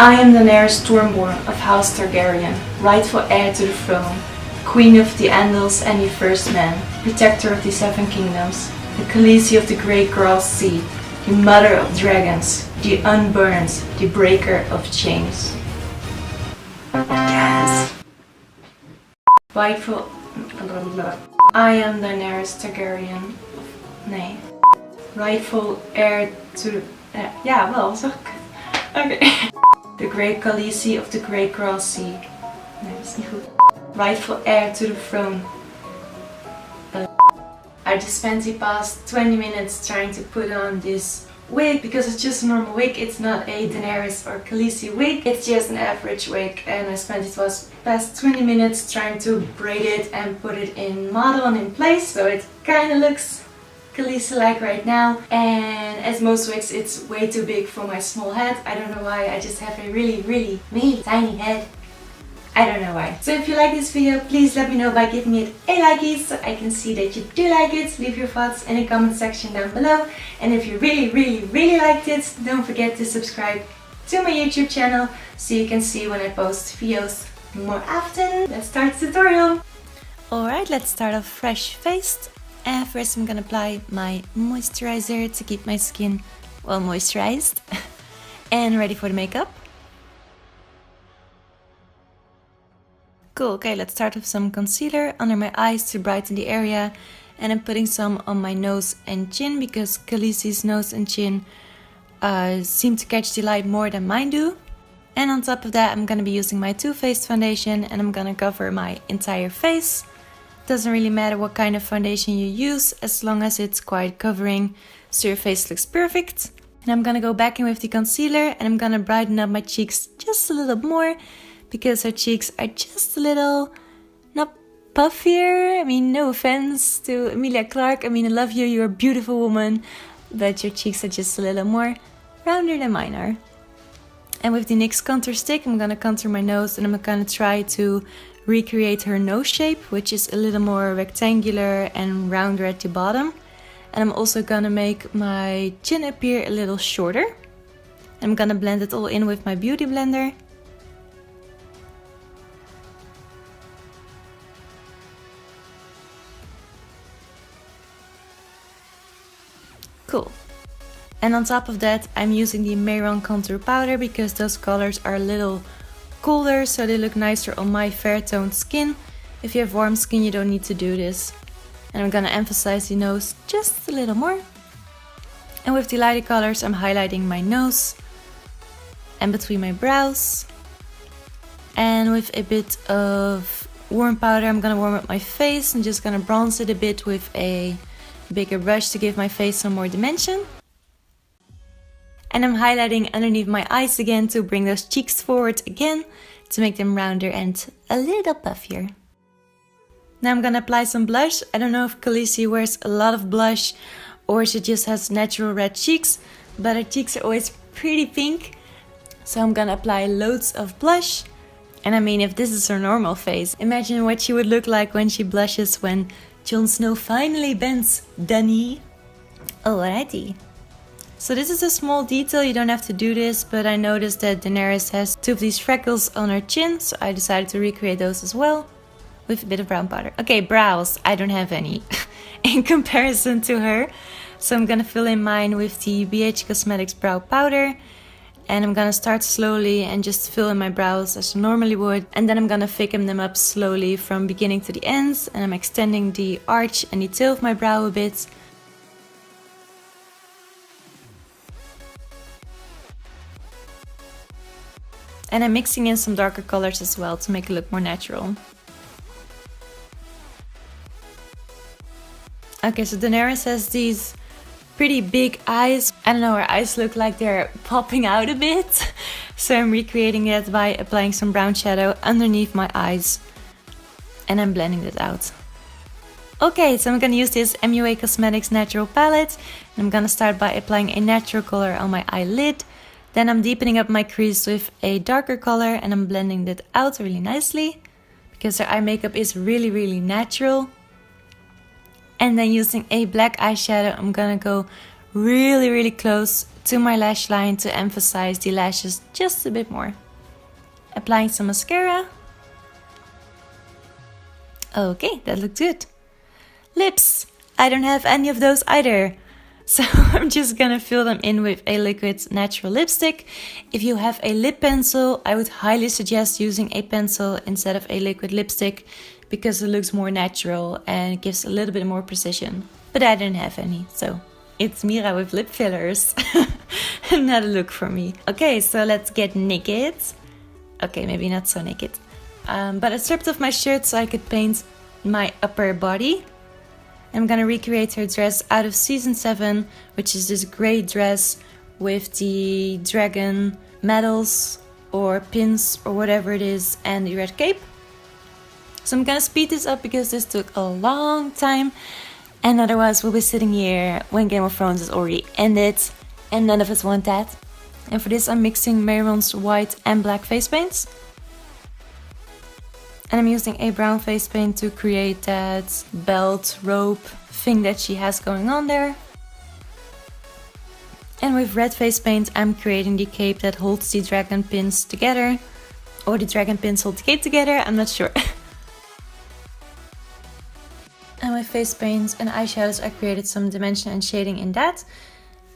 I am Daenerys Stormborn of House Targaryen, rightful heir to the throne, queen of the Andals and the First Men, protector of the Seven Kingdoms, the Khaleesi of the Great Grass Sea, the mother of dragons, the unburned, the breaker of chains. Yes! Rightful... I am Daenerys Targaryen. Nee. Rightful heir to... ja, wel, zag ik het. Oké. The Great Khaleesi of the Great Grass Sea. Nee, dat is niet goed. Rightful heir to the throne. I just spent the past 20 minutes trying to put on this wig because it's just a normal wig. It's not a Daenerys or Khaleesi wig. It's just an average wig, and I spent the past 20 minutes trying to braid it and put it in model and in place, so it kind of looks Khaleesi-like right now. And as most wigs, it's way too big for my small head. I don't know why. I just have a really tiny head. I don't know why. So if you like this video, please let me know by giving it a likey so I can see that you do like it. Leave your thoughts in the comment section down below. And if you really liked it, don't forget to subscribe to my YouTube channel so you can see when I post videos more often. Let's start the tutorial. Alright, let's start off fresh-faced. And first I'm gonna apply my moisturizer to keep my skin well moisturized and ready for the makeup. Cool, okay, let's start with some concealer under my eyes to brighten the area, and I'm putting some on my nose and chin because Khaleesi's nose and chin seem to catch the light more than mine do. And on top of that I'm gonna be using my Too Faced foundation, and I'm gonna cover my entire face. Doesn't really matter what kind of foundation you use as long as it's quite covering so your face looks perfect. And I'm gonna go back in with the concealer, and I'm gonna brighten up my cheeks just a little more because her cheeks are just a little, not puffier. I mean, no offense to Emilia Clarke. I mean, I love you, you're a beautiful woman, but your cheeks are just a little more rounder than mine are. And with the NYX contour stick, I'm gonna contour my nose, and I'm gonna try to recreate her nose shape, which is a little more rectangular and rounder at the bottom. And I'm also gonna make my chin appear a little shorter. I'm gonna blend it all in with my beauty blender. Cool. And on top of that, I'm using the Mayron contour powder because those colors are a little colder, so they look nicer on my fair toned skin. If you have warm skin, you don't need to do this. And I'm gonna emphasize the nose just a little more. And with the lighter colors, I'm highlighting my nose and between my brows. And with a bit of warm powder, I'm gonna warm up my face and just gonna bronze it a bit with a bigger brush to give my face some more dimension. And I'm highlighting underneath my eyes again to bring those cheeks forward again to make them rounder and a little puffier. Now I'm gonna apply some blush. I don't know if Khaleesi wears a lot of blush or she just has natural red cheeks, but her cheeks are always pretty pink. So I'm gonna apply loads of blush. And I mean, if this is her normal face, imagine what she would look like when she blushes when Jon Snow finally bends the knee. Alrighty. So this is a small detail, you don't have to do this, but I noticed that Daenerys has two of these freckles on her chin, so I decided to recreate those as well with a bit of brown powder. Okay, brows, I don't have any in comparison to her. So I'm gonna fill in mine with the BH Cosmetics brow powder, and I'm gonna start slowly and just fill in my brows as I normally would, and then I'm gonna thicken them up slowly from beginning to the ends, and I'm extending the arch and the tail of my brow a bit. And I'm mixing in some darker colors as well to make it look more natural. Okay, so Daenerys has these pretty big eyes. I don't know, her eyes look like they're popping out a bit. So I'm recreating it by applying some brown shadow underneath my eyes. And I'm blending it out. Okay, so I'm gonna use this MUA Cosmetics Natural Palette. And I'm gonna start by applying a natural color on my eyelid. Then I'm deepening up my crease with a darker color and I'm blending that out really nicely because her eye makeup is really natural. And then using a black eyeshadow, I'm gonna go really close to my lash line to emphasize the lashes just a bit more. Applying some mascara. Okay, that looks good. Lips. I don't have any of those either. So I'm just gonna fill them in with a liquid natural lipstick. If you have a lip pencil, I would highly suggest using a pencil instead of a liquid lipstick because it looks more natural and it gives a little bit more precision. But I didn't have any, so it's Mira with lip fillers. Not a look for me. Okay, so let's get naked. Okay, maybe not so naked. But I stripped off my shirt so I could paint my upper body. I'm gonna recreate her dress out of season 7, which is this grey dress with the dragon medals or pins or whatever it is and the red cape. So I'm gonna speed this up because this took a long time, and otherwise we'll be sitting here when Game of Thrones is already ended and none of us want that. And for this I'm mixing Mayron's white and black face paints. And I'm using a brown face paint to create that belt rope thing that she has going on there. And with red face paint I'm creating the cape that holds the dragon pins together. Or the dragon pins hold the cape together, I'm not sure. And with face paint and eyeshadows I created some dimension and shading in that.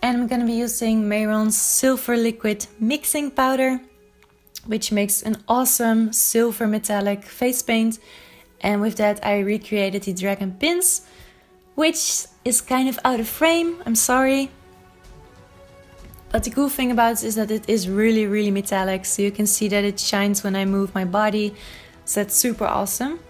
And I'm gonna be using Mayron's silver liquid mixing powder, which makes an awesome silver metallic face paint. And with that I recreated the dragon pins, which is kind of out of frame, I'm sorry. But the cool thing about it is that it is really metallic, so you can see that it shines when I move my body, so that's super awesome.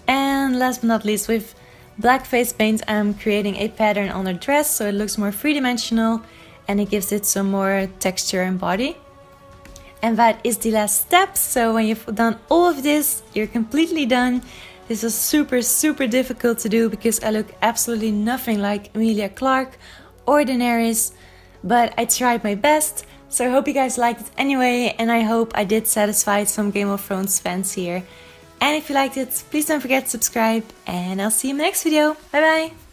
And last but not least, with black face paint I'm creating a pattern on her dress so it looks more three-dimensional and it gives it some more texture and body. And that is the last step, so when you've done all of this, you're completely done. This was super difficult to do because I look absolutely nothing like Emilia Clarke or Daenerys, but I tried my best. So I hope you guys liked it anyway, and I hope I did satisfy some Game of Thrones fans here. And if you liked it, please don't forget to subscribe, and I'll see you in the next video. Bye bye!